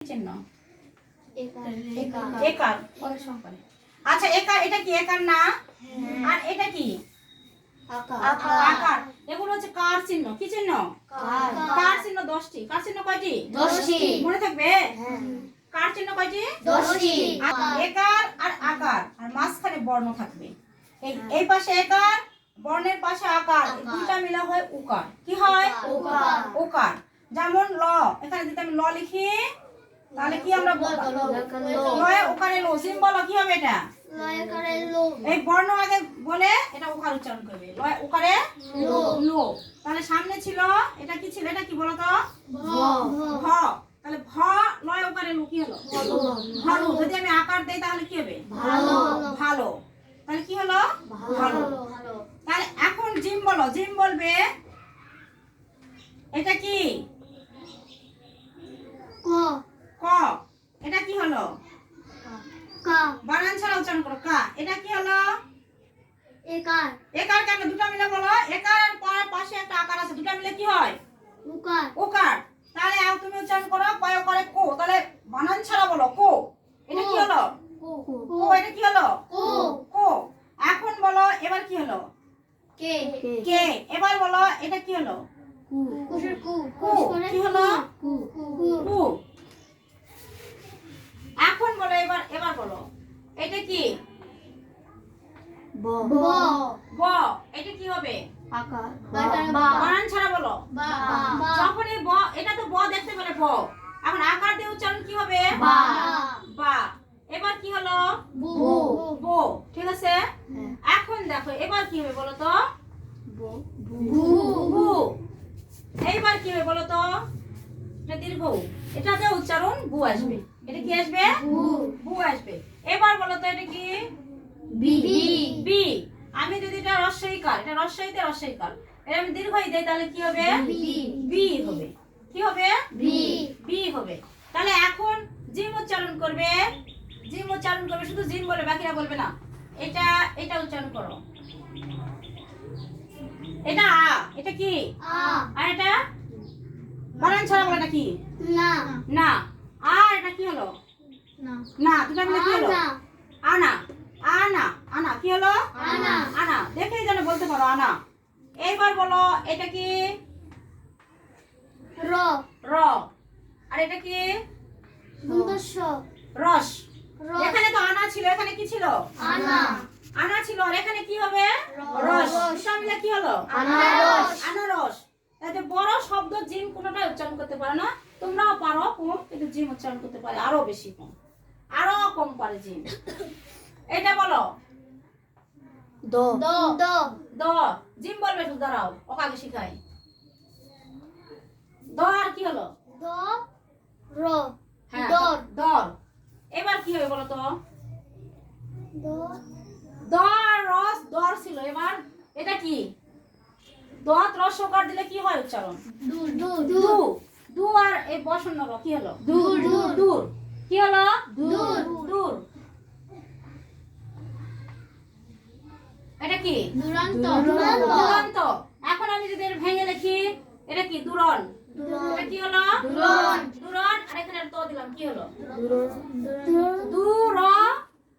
চিহ্ন একার আচ্ছা একার এটা কি একার না আর এটা কি আকার এগুলো হচ্ছে কার চিহ্ন কি চিহ্ন কার চিহ্ন 10টি কার চিহ্ন কয়টি 10টি মনে থাকবে কার চিহ্ন কয়টি 10টি একার আর আকার আর মাঝখানে বর্ণ থাকবে এই পাশে একার বর্ণের পাশে আকার দুটো মিলা হয় উকার কি হয় উকার যেমন ল এখানে যদি আমি ল লিখি তাহলে কি আমরা লয়ে উকারে লো জিম বলো কি হবে এটা লয়ে করে লো এই বর্ণ আগে বলে এটা উকার উচ্চারণ করবে লয়ে উকারে লো তাহলে সামনে ছিল এটা কি ছিল এটা কি বলো তো ভ তাহলে ভ লয়ে উকারে লো কি হলো ভালো যদি আমি আকার দেই তাহলে কি হবে ভালো ভালো তাহলে কি হলো ভালো তাহলে এখন জিম বলো জিম বলবে এটা কি ক ক এটা কি হলো ক বানান ছাড়া উচ্চারণ করো কা এটা কি হলো একার একার কেন দুটো মিলে বলো একার আর পরের পাশে একটা আকার আছে দুটো মিলে কি হয় উকার ওকার তাহলে আও তুমি উচ্চারণ করো কয় করে কো তাহলে বানান ছাড়া বলো কো এটা কি হলো কো এটা কি হলো কো কো এখন বলো এবার কি হলো কে কে এবার বলো এটা কি হলো কুশের কু কু কি হলো কু কু এখন বলো এবার এবার বলো এটা কি ব ব এটা কি হবে আকার বানান ছাড়া বলো বা যখনই ব এটা তো ব দেখতে পেলে ব এখন আকার দিয়ে উচ্চারণ কি হবে বা বা এবার কি হলো বু বো ঠিক আছে এখন দেখো এবার কি হবে বলো তো বু বু এইবার কি হবে বলো তো এটা দীর্ঘ এটাতে উচ্চারণ বু আসবে এটা কি আসবে বু বু আসবে এবার বলো তো এটা কি বি বি আমি যদি এটা রস্বইকার এটা রস্বইতে রস্বইকার এটা আমি দীর্ঘই দেই তাহলে কি হবে বি বি হবে কি হবে বি বি হবে তাহলে এখন জিম উচ্চারণ করবে শুধু জিম বলে বাকিরা বলবে না এটা এটা উচ্চারণ করো এটা আ এটা কি আ আর এটা বানান ছাড়া বলে এটা কি না না আর এটা কি হলো না না দুটো মিলে কি হলো আনা আনা আনা আনা কি হলো আনা আনা দেখেই যেন বলতে পারো আনা এইবার বলো এটা কি র র আর এটা কি সুন্দর্য রস র এখানে তো আনা ছিল এখানে কি ছিল আনা আনা ছিল আর এখানে কি হবে রস দুটো মিলে কি হলো আনারস আনারস তাহলে বড় শব্দ জিম কোনোটাই উচ্চারণ করতে পারে না তোমরাও পারো কম কিন্তু জিম উচ্চারণ করতে পারে আরো বেশি কম আরো কম পারে জিম এটা বলো দ দ দ দ জিম বলবে শুধু দাঁড়াও ওকে আগে শিখাই দ আর কি হলো দ র হ্যাঁ দর দর এবার কি হবে বলো তো দ দ আর রস দর ছিল এবার এটা কি দ রস ওকার দিলে কি হয় উচ্চারণ দূর দূর দু দু আর এই বসন্ন র কি হলো দূর দূর দূর কি হলো দূর দূর এটা কি দুরন্ত দুরন্ত এখন আমি যদি এর ভেঙে লিখি এটা কি দুরন এটা কি হলো দুরন দুরন আর এখানে তো দিলাম কি হলো দূর দূর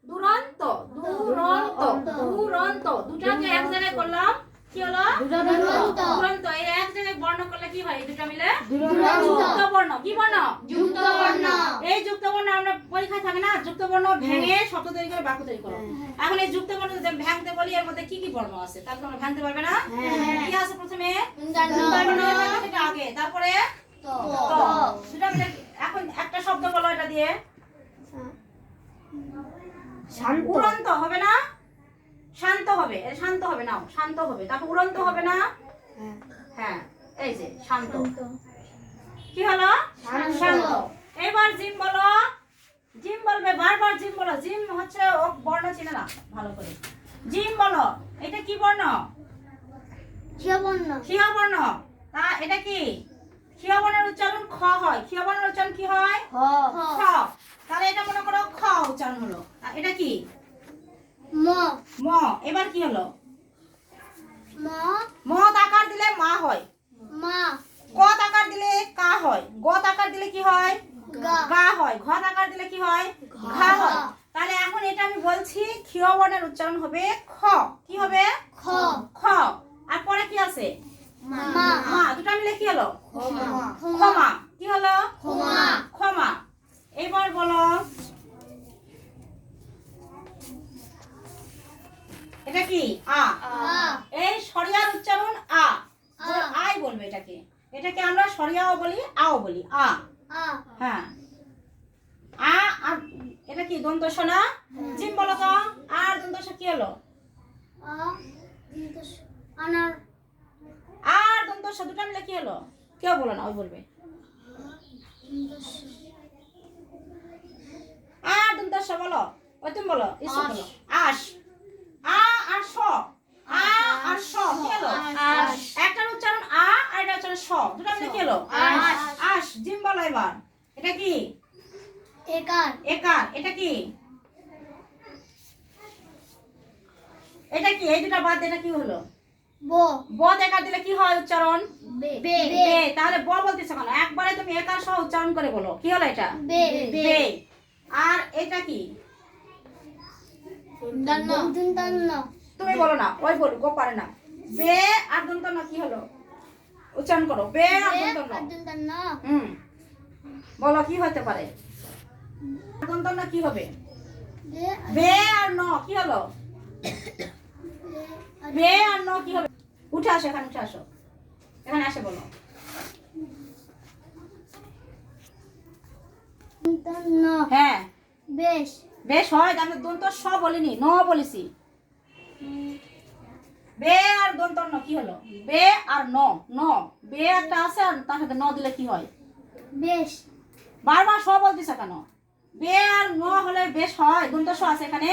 দুরন্ত দুরন্ত দুরন্ত দুটাকে এক জায়গায় করলাম কি হলো দুরন্ত দুরন্ত এই এক জায়গায় বর্ণ করলে কি হয় এই দুটো মিলে দুরন্ত যুক্ত বর্ণ কি বর্ণ যুক্ত বর্ণ এই যুক্ত বর্ণ আমরা পরীক্ষায় থাকে না যুক্ত বর্ণ ভেঙে শব্দ তৈরি করে বাক্য তৈরি করো এখন এই যুক্ত বর্ণ যদি আমি ভাঙতে বলি এর মধ্যে কি কি বর্ণ আছে তারপর আমরা ভাঙতে পারবে না কি আছে প্রথমে বর্ণ এটা আগে তারপরে ত ত দুটো মিলে এখন একটা শব্দ বলো এটা দিয়ে উড়ন্ত হবে না শান্ত হবে এটা শান্ত হবে নাও শান্ত হবে তারপর উড়ন্ত হবে না হ্যাঁ এই যে শান্ত কি হলো শান্ত এবার জিম বলো জিম বলবে বারবার জিম বলো জিম হচ্ছে ও বর্ণ চিনে না ভালো করে জিম বলো এটা কি বর্ণ ক্ষীয় বর্ণ ক্ষীয় বর্ণ তা এটা কি ক্ষীয় বর্ণের উচ্চারণ খ হয় ক্ষীয় বর্ণের উচ্চারণ কি হয় হ খ তাহলে এটা মনে করো খ উচ্চারণ হলো আর এটা কি ম ম এবার কি হলো ম ম আকার দিলে মা হয় মা ক আকার দিলে কা হয় গ আকার দিলে কি হয় গা হয়। ঘ আকার দিলে কি হয়? ঘা হয়। তাহলে এখন এটা আমি বলছি ক্ষীয় বর্ণের উচ্চারণ হবে খ। কি হবে? খ খ। আর পরে কি আছে? মা মা। দুটো মিলে কি হলো? ক্ষমা ক্ষমা। কি হলো? ক্ষমা ক্ষমা। এবার বলো এটা কি? আ। এই সরিয়ার উচ্চারণ আ। আই বলবে এটাকে। এটাকে আমরা সরিয়াও বলি, আও বলি। আ। হ্যাঁ। আ আর এটা কি দন্ত স না? জিম বলো তো। আর দন্ত স কি হলো? আনার আর দন্ত স দুটো মিলে কি হলো? কেউ বলো না, ওই বলবে। আর দন্ত স বলো। ওই তুমি বলো। ইসু বলো। আশ। আ আর স। আ আর স কি হলো? একটার উচ্চারণ আ আর এটা উচ্চারণ স। দুটো মিলে কি হলো? আশ। জিম বলো এবার। এটা কি? একার একার। এটা কি? এটা কি? এই দুটো বাদ দিয়ে এটা কি হলো? ব ব একার দিলে কি হয় উচ্চারণ? বে বে। তাহলে ব বলতেছো কেন? একবারে তুমি একার সহ উচ্চারণ করে বলো। কি হলো এটা? বে বে। আর এটা কি? দন্তন্য তুমি বলো না, ওই বলো, গো পারে না। বে আর দন্তন্য কি হলো? উচ্চারণ করো। বে আর দন্তন্য। দন্তন্য বলো কি হতে পারে? দন্তন্য কি হবে? বে বে আর ন কি হলো? বে আর ন কি হবে? উঠে আসো, এখানে উঠে আসো। এখানে আসে বলো। দন্তন্য হ্যাঁ, বেশ বেশ হয়। আমি দন্ত স বলিনি, ন বলেছি। বে আর দন্তন্য কি হলো? বে আর ন। ন। বে একটা আছে আর তার সাথে ন দিলে কি হয়? বেশ বারবার স বলতেছ কেন? বে আর ন হলে বেশ হয়। দন্ত স আছে এখানে।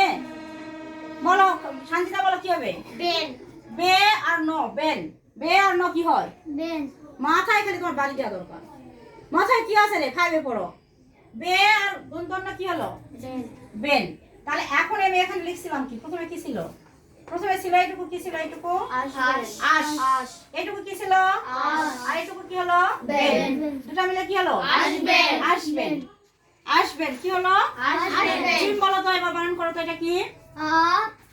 বলো শান্তিটা, বলো কি হবে? বেন বে আর ন। বেন। বে আর ন কি হয়? বেন মাথায় খালি তোমার বাড়ি দেওয়া দরকার। মাথায় কি আছে রে? ফাইভে পড়ো। বে আর দন্তন্য কি হলো? Ben Ben. তাহলে এখন আমি এখানে লিখছিলাম কি? প্রথমে কি ছিল? প্রথমে ছিল এইটুকু। কি ছিল এইটুকু? আশ। এইটুকু কি ছিল? আর এইটুকু কি হলো? বেন। দুটো মিলে কি হলো? আসবেন। আসবেন। আসবেন কি হলো? আসবেন। জিম বলো তো, এবার বানান করো তো। এটা কি? আ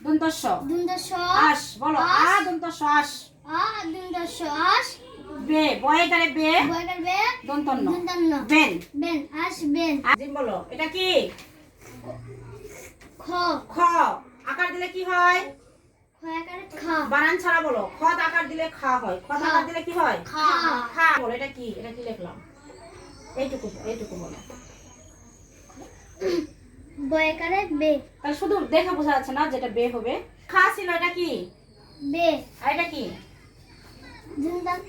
দন্তস্ব। দন্তস্ব আশ বলো। আ দন্তস্ব আশ। আ দন্তস্ব আস বে বয়ে গেলে বে। বয়কার বে দন্তন্য। দন্তন্য বেন। বেন আসবেন জিম বলো এটা কি? খ খ। আকার দিলে কি হয়? খয়াকার খ বানান ছাড়া বলো। খ আকার দিলে খা হয়। খ আকার দিলে কি হয়? খা খা। বলো এটা কি? এটা কি লিখলাম? এইটুকু। এইটুকু বলো। বয়কারে বে তাহলে শুধু দেখে বোঝা যাচ্ছে না যেটা বে হবে। খা ছিল। এটা কি? বে আর এটা কি? দন্তন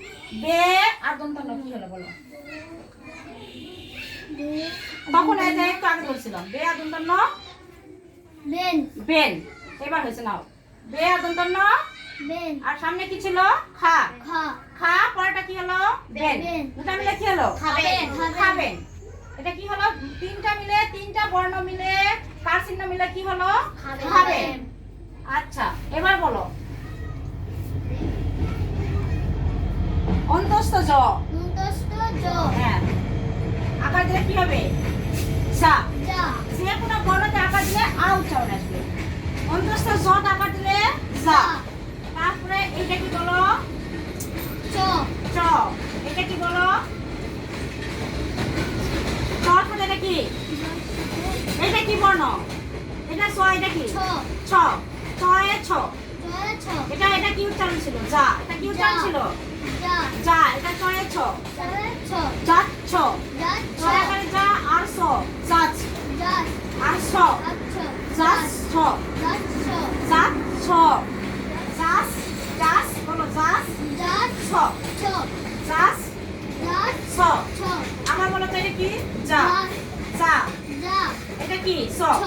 বে আর দন্তন্য কি হলো বলো? বে তখন এটা একটু আগে বলছিলাম। বে আর দন্তন্য বেন বেন। এবার হয়েছে নাও। বে আর দন্তন্য। বেন আর সামনে কি ছিল? খা। খ খা পরেরটা কি হলো? বেন। বেন। দুটা মিলে কি হলো? খাবেন। খাবেন। এটা কি হলো? তিনটা মিলে, তিনটা বর্ণ মিলে, কার চিহ্ন মিলে কি হলো? খাবেন। আচ্ছা, এবার বলো অন্তস্থ জ। দন্তস্ত জ হ্যাঁ, আকার দিলে কি হবে? যা। যা যে কোনো বর্ণতে আকার দিলে আ উচ্চারণ আসবে। অন্তস্থ জ আকার দিলে যা। তারপরে এটা কি বলো? চ চ। এটা কি বলো? চ সাথে এটা কি? এটা কি বর্ণ? এটা ছ। এটা কি? ছ ছ। ছ এ ছ। জয় ছ এটা কি উচ্চারণ ছিল? যা। এটা কি উচ্চারণ ছিল? যা যা। এটা ছ এ ছ। জয় ছ যা ছ। যা ছ এখানে যা আর ছ। যাচ। যা আর ছ। আচ্ছ যাচ ছ। যা ছ যাচ ছ। যাচ। যাচ বলো। যাচ যা ছ। ছ যাচ যা ছ। ছ আমার বলো তো এটা কি? যা। যা। যা এটা কি? ছ। ছ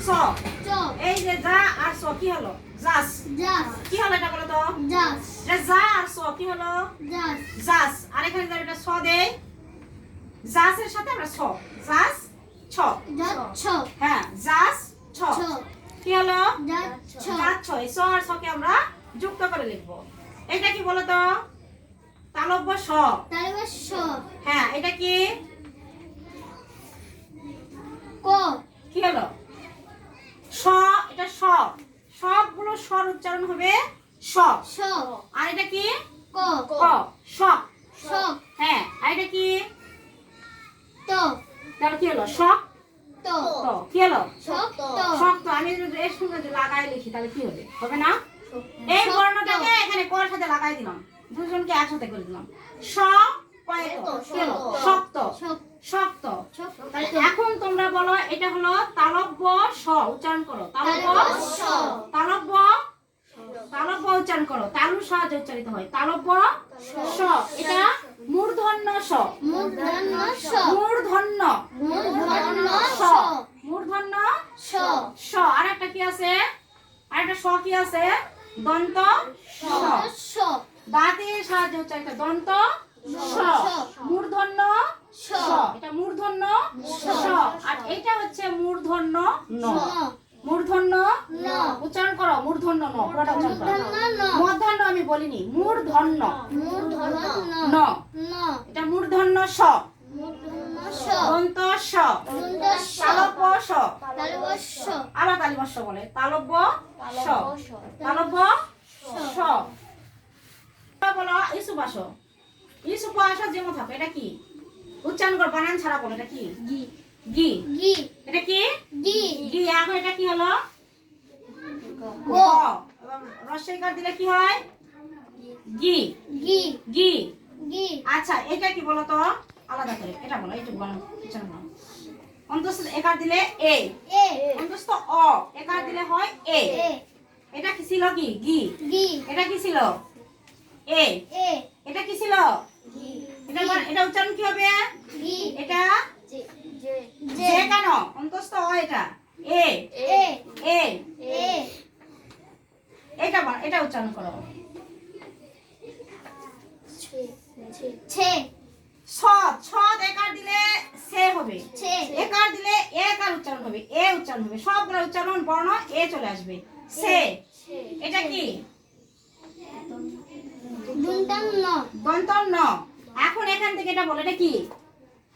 ছ। চ এই যে যা আর ছ কি হলো? যাস। যা কি হলো এটা বলো তো? যা এটা যা আর ছ কি হলো? যা যাস। আর এখানে যদি এটা ছ দেই, যাসের সাথে আমরা ছ। যাস ছ। যা ছ হ্যাঁ, যাস ছ। ছ কি হলো? যা ছ যাস ছ। এই ছ আর ছ কে আমরা যুক্ত করে লিখবো। এটা কি বলো তো? তালব্য স। তারপর স হ্যাঁ, এটা কি? তাহলে কি হলো শক্ত কি হলো শক্ত শক্ত আমি যদি এর সঙ্গে যদি লাগাই লিখি তাহলে কি হবে হবে না এই বর্ণটাকে এখানে কর সাথে লাগাই দিলাম দুজনকে একসাথে করে দিলাম শ কয়েত কি হলো শক্ত শক্ত তাহলে এখন তোমরা বলো এটা হলো তালব্য স উচ্চারণ করো তালব্য তালব্য তালব্য উচ্চারণ করো তালু স যে উচ্চারিত হয় তালব্য স এটা মূর্ধন্য স মূর্ধন্য স মূর্ধন্য মূর্ধন্য স মূর্ধন্য স স আর একটা কি আছে আর একটা স কি আছে দন্ত স স দাঁতের সাহায্যে উচ্চারিত দন্ত স মূর্ধন্য স এটা মূর্ধন্য স আর এটা হচ্ছে মূর্ধন্য ন মূর্ধন্য ন উচ্চারণ করো মূর্ধন্য ন পুরোটা উচ্চারণ করো মূর্ধন্য ন মূর্ধন্য আমি বলিনি মূর্ধন্য মূর্ধন্য ন ন এটা মূর্ধন্য স মূর্ধন্য স দন্ত স দন্ত স তালব্য স তালব্য স আবার তালিবস্য বলে তালব্য স তালব্য স বলো ইসুপাস ইসুপাস যেমন থাকে এটা কি উচ্চারণ কর বানান ছাড়া বলো এটা কি গি গি গি এটা কি গি গি এখন এটা কি হলো গ এবং রস্বইকার দিলে কি হয় গি গি গি গি আচ্ছা এটা কি বলো তো আলাদা করে এটা বলো এইটুকু বানান উচ্চারণ করো অন্তস্থ একার দিলে এ এ অন্তস্থ অ একার দিলে হয় এ এ এটা কি ছিল কি গি গি এটা কি ছিল এ এ এটা কি ছিল গি এটা উচ্চারণ কি হবে গি এটা জে জে যে কেন অন্তস্থ অ এটা এ এ এ এ এটা উচ্চারণ করো ছে ছে সৎ সৎ একার দিলে সে হবে ছে একার দিলে একার উচ্চারণ হবে এ উচ্চারণ হবে সবগুলো উচ্চারণ বর্ণ এ চলে আসবে সে এটা কি দন্তন্য দন্তন্য এখন এখান থেকে এটা বলো এটা কি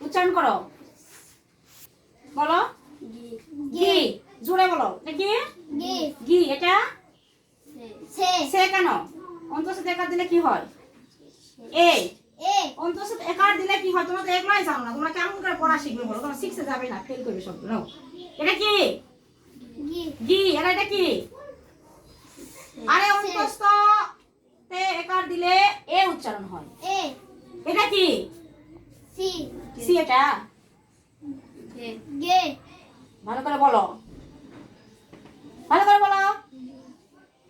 উচ্চারণ করো বলো গি জোরে বলো এটা কি গি গি এটা ছে সে কেন অন্তঃস্থ একার দিলে কি হয় এ এ অন্তঃস্থ একার দিলে কি হয় তোমরা তো এগুলাই জানো না তোমরা কেমন করে পড়া শিখবে বলো তোমরা শিখতে যাবে না ফেল করবে সব নাও এটা কি গি গি এটা কি আরে অন্তঃস্থ তে একার দিলে এ উচ্চারণ হয় এ এটা কি সি সি এটা গে ভালো করে বলো ভালো করে বলো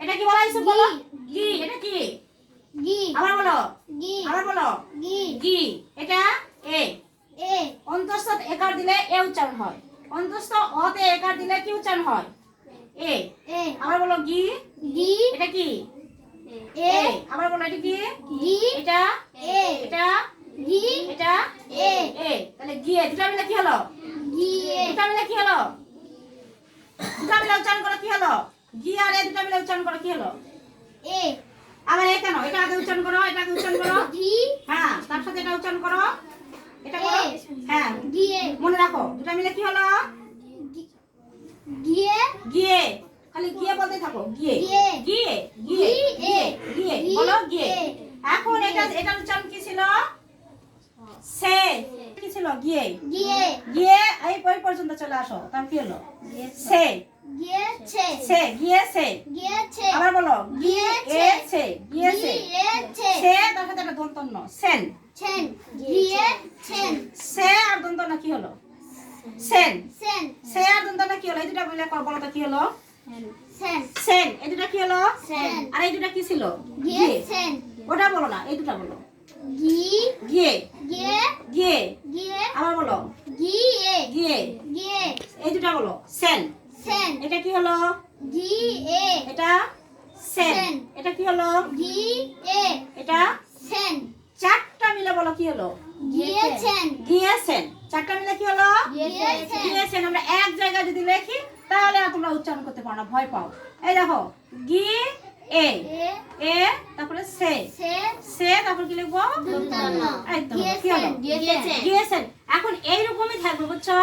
এটা কি বলা হয়েছে বলো গি এটা কি গি আবার বলো গি আবার বলো গি গি এটা এ এ অন্তঃস্থ একার দিলে এ উচ্চারণ হয় অন্তঃস্থ অতে একার দিলে কি উচ্চারণ হয় এ এ আবার বলো গি গি এটা কি এ আবার বলো এটা কি গি এটা এ এটা গি এটা এ এ তাহলে গিয়ে দুটা মিলে কি হলো গি এ দুটা মিলে কি হলো দুটা মিলে উচ্চারণ করো কি হলো গি আর এ দুটা মিলে উচ্চারণ করো কি হলো এ আবার এ কেন এটা আগে উচ্চারণ করো এটা আগে উচ্চারণ করো গি হ্যাঁ তার সাথে এটা উচ্চারণ করো এটা করো হ্যাঁ গি এ মনে রাখো দুটা মিলে কি হলো গিয়ে গিয়ে খালি গিয়ে বলতে থাকো গিয়ে গিয়ে গিয়ে গিয়ে গিয়ে গিয়ে বলো গিয়ে এখন এটা উচ্চারণ কি ছিল সে কি ছিল গিয়ে গিয়ে গিয়ে এই পর্যন্ত চলে আসো তার কি হলো সে গিয়েছে সে গিয়েছে গিয়েছে আবার বলো গিয়েছে গিয়েছে গিয়েছে গিয়েছে সে তার সাথে একটা দন্তন্য সেন ছেন গিয়েছেন সে আর দন্তন্য কি হলো সেন সেন সে আর দন্তন্য কি হলো এই দুটা মিলে বলো তো কি হলো সেন সেন এই দুটা কি হলো সেন আর এই দুটা কি ছিল গিয়েছেন ওটা বলো না এই দুটা বলো গি গিয়ে গিয়ে গিয়ে গিয়ে আবার বলো গিয়ে গিয়ে গিয়ে এই দুটা বলো সেন সেন এটা কি হলো গিয়ে এটা সেন সেন। এটা কি হলো গিয়ে এটা সেন চারটা মিলে বলো কি হলো গিয়েছেন গিয়েছেন চারটা মিলে কি হলো গিয়েছেন গিয়েছেন আমরা এক জায়গায় যদি লিখি তাহলে আর তোমরা উচ্চারণ করতে পারো না ভয় পাও এই দেখো গি এ এ এ তারপরে সে সে সে তারপর কি লিখবো দন্তন্য একদম কি হলো গিয়েছেন গিয়েছেন এখন এইরকমই থাকবে বুঝছো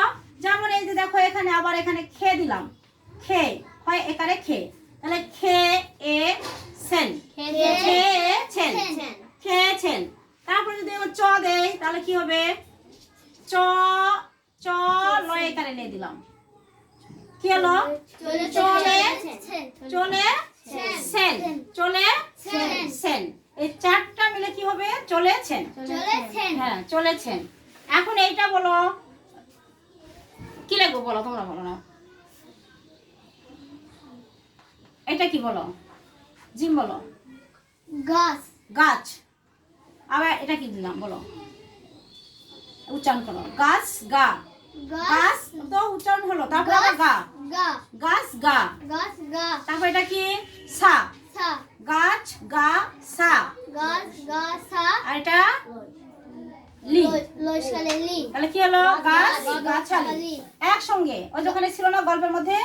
যেমন এই যে দেখো এখানে আবার এখানে খে দিলাম খে হয় একারে খে তাহলে খে এ সেন খেয়েছেন খেয়েছেন তারপর যদি আমরা চ দেই তাহলে কি হবে চ চ লয় কারে নিয়ে দিলাম। কি হলো? চলে চলে সেন, চলে সেন। এই চারটা মিলে কি হবে? চলেছেন। হ্যাঁ, চলেছেন। এখন এইটা বলো, কি লাগবে বলো, তোমরা বলো না। এটা কি বলো? জিম বলো। গাছ গাছ। আবার এটা কি দিলাম বলো, উচ্চারণ করো। গাছ গা। গাছ তো উচ্চারণ হলো, তারপর আবার গা। গা গাছ গা। গাছ গা তারপর এটা কি? সা। সা গাছ গা সা। গাছ গা সা আর এটা লি। লসালে লি তাহলে কি হলো? গাছ গাছালি। একসঙ্গে ওই যেখানে ছিল না গল্পের মধ্যে,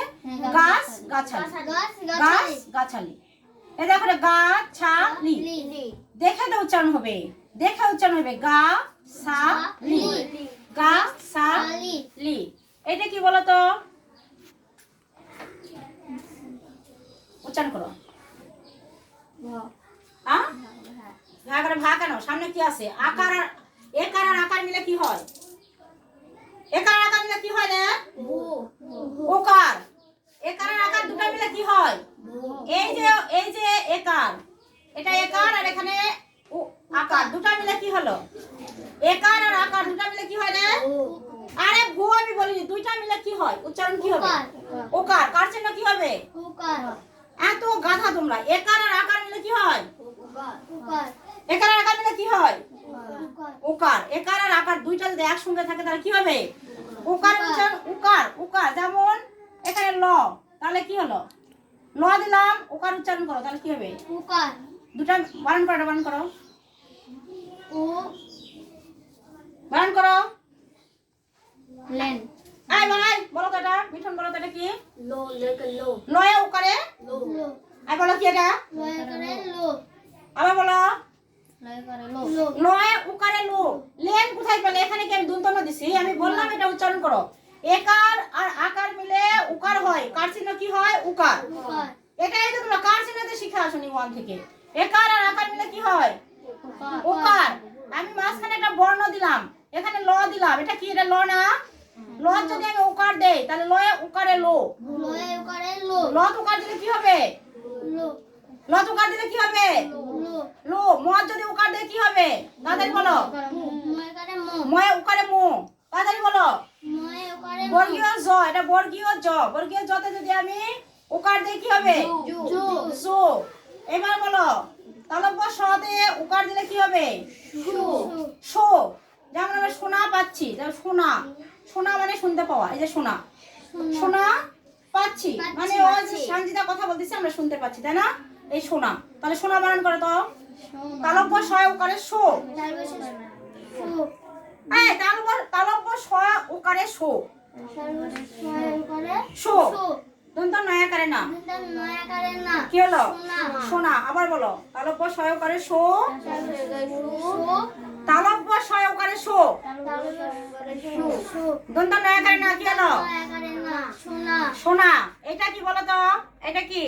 গাছ গাছালি, গাছ গাছ গাছালি। এই দেখো গাছালি। লি দেখে তো উচ্চারণ হবে, দেখে উচ্চারণ হবে। গা সা লি, গা সা লি। এটা কি বলো তো? উচ্চারণ করো। ভা করে ভা কেন? সামনে কি আছে? আকার আর একার আর আকার মিলে কি হয়? একার আর আকার মিলে কি হয় রে? ওকার। একার আর আকার দুটো মিলে কি হয়? এই যে একার, এটা একার আর এখানে আকার দুটো মিলে কি হলো? একার আর আকার দুটো মিলে কি হয় রে? আরে ভু আমি বলি, দুইটা মিলে কি হয়? উচ্চারণ কি হবে? ওকার। কার চিহ্ন কি হবে? উকার এত গাধা তোমরা। একার আর আকার মিলে কি হয়? উকার একার আর আকার মিলে কি হয়? উকার ওকার। একার আর আকার দুইটা যদি একসঙ্গে থাকে তাহলে কি হবে? ওকার উচ্চারণ। উকার উকার। যেমন এখানে ল, তাহলে কি হলো? ল দিলাম, ওকার উচ্চারণ করো, তাহলে কি হবে? উকার দুটা বানান করো, বানান করো, ও বানান করো। লেন আই বানাই বলো তো, এটা মিঠুন বলো তো, এটা কি? লো লেকে লো লয়ে উকারে লো লো আই বলো কি এটা? লয় করে লো আবার বলো। লয় করে লো লো লয়ে উকারে লো। লেন কোথায় পেলে? এখানে কি আমি দন্তন্য দিছি? আমি বললাম এটা উচ্চারণ করো। একার আর আকার মিলে উকার হয়। কার চিহ্ন কি হয়? উকার। উকার এটাই তো তোমরা কার চিহ্নতে শিখে আসনি 1 থেকে। একার আর আকার মিলে কি হয়? উকার ওকার। আমি মাঝখানে একটা বর্ণ দিলাম, এখানে ল দিলাম। এটা কি? এটা ল না? ল যদি আমি ওকার দেই তাহলে লয়ে উকারে লো। লয় করে লো ল উকার দিলে কি হবে? লো ল উকার দিলে কি হবে? লো লো। ম যদি উকার দেয় কি হবে? তাড়াতাড়ি বলো। ময় করে মো ময়ে উকারে মো। তাড়াতাড়ি বলো। ময় করে বর্গীয় জ। এটা বর্গীয় জ। বর্গীয় জতে যদি আমি উকার দেই কি হবে? জো জো। এবার বলো, তালব্য শতে উকার দিলে কি হবে? শু শো। যেমন আমরা শোনা পাচ্ছি, যেমন শোনা। শোনা মানে শুনতে পাওয়া। এই যে শোনা, শোনা পাচ্ছি মানে ও যে সঞ্জিতা কথা বলতেছে আমরা শুনতে পাচ্ছি, তাই না? এই শোনা। তাহলে শোনা বানান করে তো। তালব্য শয় উকারে শো। এই তালব্য শয় উকারে শো। শো। দন্ত নয়া করে না। কি হলো? শোনা। আবার বলো। তালব্য শয় উকারে শো। তালব্য শয় উকারে শো। দন্ত নয়া করে না। কি হলো? শোনা। এটা কি বলো তো? এটা কি?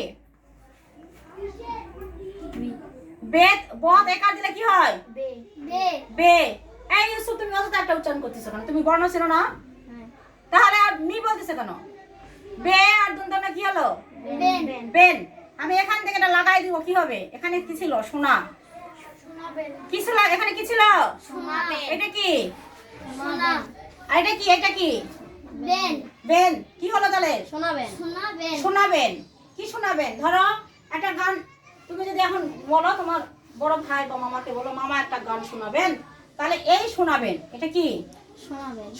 বেদ। বদ একার দিলে কি হয়? বে। এই ইউসুফ, তুমি অত একটা উচ্চারণ করতেছো কেন? তুমি বর্ণ ছিল না? তাহলে আর মি বলতেছে কেন? বে আর দন্তনা কি হলো? বেন। আমি এখান থেকে এটা লাগাই দিব, কি হবে? এখানে কি ছিল? শোনা। কি ছিল এখানে? কি ছিল? এটা কি? আর এটা কি? এটা কি? বেন। কি হলো তাহলে? শোনাবেন। কি শোনাবেন? ধরো একটা গান তুমি যদি এখন বলো, তোমার বড় ভাই বা মামাকে বলো, মামা একটা গান শোনাবেন, তাহলে এই শোনাবেন এটা কি?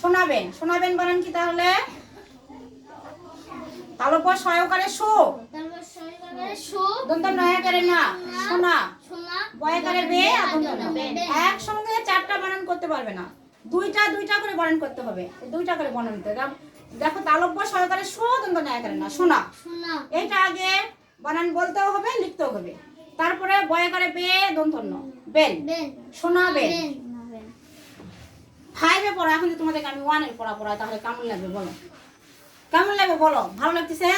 শোনাবেন। শোনাবেন বানান কি তাহলে? তালব্য সহকারে শো। দন্ত নয়া করে না। শোনা। বয়াকারে বে আর দন্ত না। একসঙ্গে চারটা বানান করতে পারবে না, দুইটা দুইটা করে বানান করতে হবে। দুইটা করে বানান করতে হবে। দেখো, তালব্য সহকারে শো, দন্ত নয়া করে না, শোনা। এইটা আগে বানান বলতেও হবে, লিখতেও হবে। তারপরে বয়াকারে বে দন্ত ন বেন। শোনাবেন। 5 এ পড়া। এখন যদি তোমাদেরকে আমি 1 এর পড়া পড়াই তাহলে কেমন লাগবে বলো? কেমন লাগবে বলো? ভালো লাগতেছে?